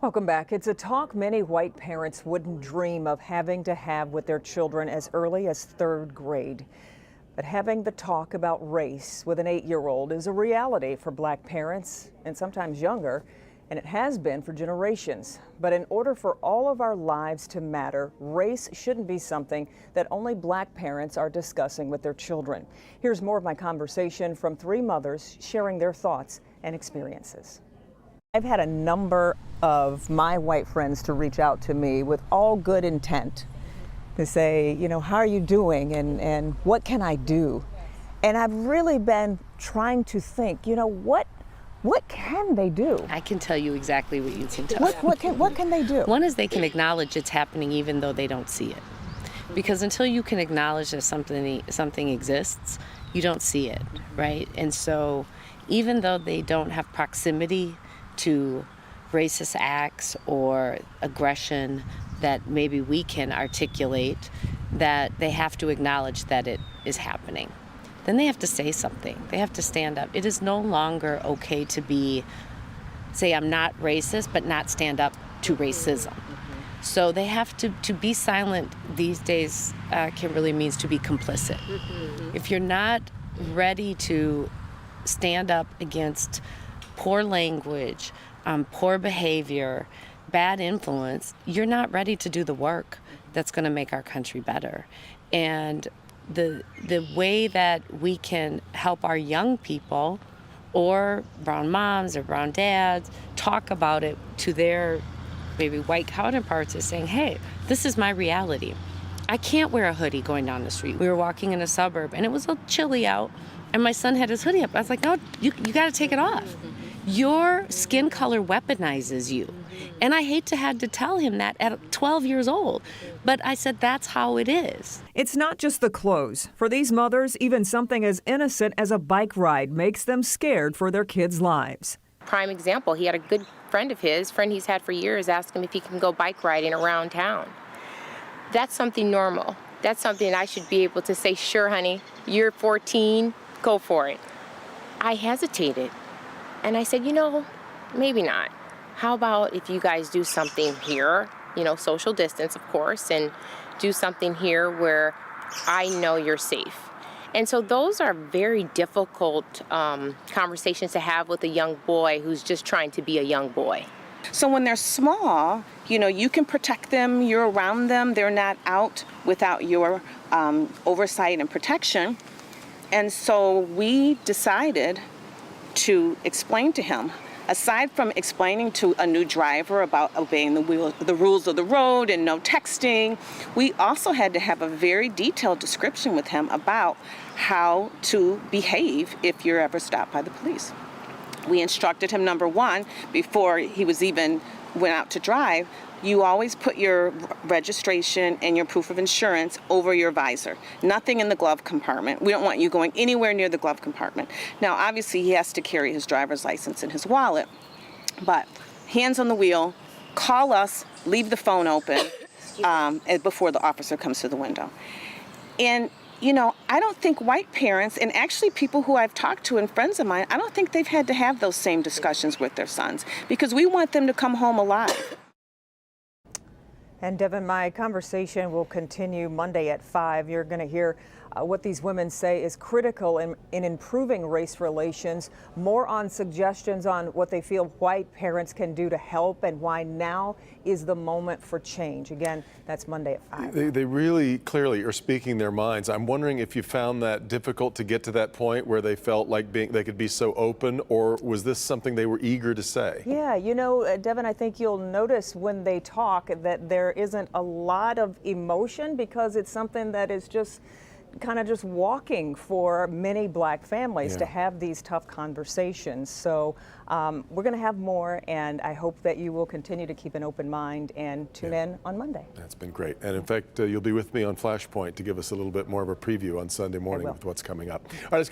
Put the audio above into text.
Welcome back. It's a talk many white parents wouldn't dream of having to have with their children as early as third grade. But having the talk about race with an 8-year-old is a reality for black parents and sometimes younger, and it has been for generations. But in order for all of our lives to matter, race shouldn't be something that only black parents are discussing with their children. Here's more of my conversation from 3 mothers sharing their thoughts and experiences. I've had a number of my white friends to reach out to me with all good intent to say, you know, how are you doing and what can I do? And I've really been trying to think, you know, what can they do? I can tell you exactly what you can tell. What can they do? One is they can acknowledge it's happening even though they don't see it. Because until you can acknowledge that something exists, you don't see it, right? And so even though they don't have proximity to racist acts or aggression that maybe we can articulate, that they have to acknowledge that it is happening. Then they have to say something. They have to stand up. It is no longer okay to say I'm not racist, but not stand up to racism. So they have to be silent these days can really means to be complicit. If you're not ready to stand up against poor language, poor behavior, bad influence, you're not ready to do the work that's going to make our country better. And the way that we can help our young people or brown moms or brown dads talk about it to their maybe white counterparts is saying, hey, this is my reality. I can't wear a hoodie going down the street. We were walking in a suburb and it was a little chilly out and my son had his hoodie up. I was like, no, you got to take it off. Your skin color weaponizes you. And I hate to have to tell him that at 12 years old, but I said that's how it is. It's not just the clothes. For these mothers, even something as innocent as a bike ride makes them scared for their kids' lives. Prime example, he had a good friend he's had for years, ask him if he can go bike riding around town. That's something normal. That's something I should be able to say, sure, honey, you're 14, go for it. I hesitated. And I said, you know, maybe not. How about if you guys do something here, you know, social distance, of course, and do something here where I know you're safe. And so those are very difficult conversations to have with a young boy who's just trying to be a young boy. So when they're small, you know, you can protect them, you're around them, they're not out without your oversight and protection. And so we decided to explain to him, aside from explaining to a new driver about obeying the rules of the road and no texting, we also had to have a very detailed description with him about how to behave if you're ever stopped by the police. We instructed him, number one, before he went out to drive, you always put your registration and your proof of insurance over your visor. Nothing in the glove compartment. We don't want you going anywhere near the glove compartment. Now, obviously, he has to carry his driver's license in his wallet, but hands on the wheel, call us, leave the phone open before the officer comes to the window. And you know, I don't think white parents, and actually people who I've talked to and friends of mine, I don't think they've had to have those same discussions with their sons because we want them to come home alive. And Devin, my conversation will continue Monday at 5. You're going to hear what these women say is critical in improving race relations, more on suggestions on what they feel white parents can do to help and why now is the moment for change. Again, that's Monday at 5. They really clearly are speaking their minds. I'm wondering if you found that difficult to get to that point where they felt like they could be so open, or was this something they were eager to say? Yeah, you know, Devin, I think you'll notice when they talk that there isn't a lot of emotion because it's something that is just kind of just walking for many black families to have these tough conversations. So we're going to have more, and I hope that you will continue to keep an open mind and tune in on Monday. That's been great. And in fact, you'll be with me on Flashpoint to give us a little bit more of a preview on Sunday morning with what's coming up. All right, let's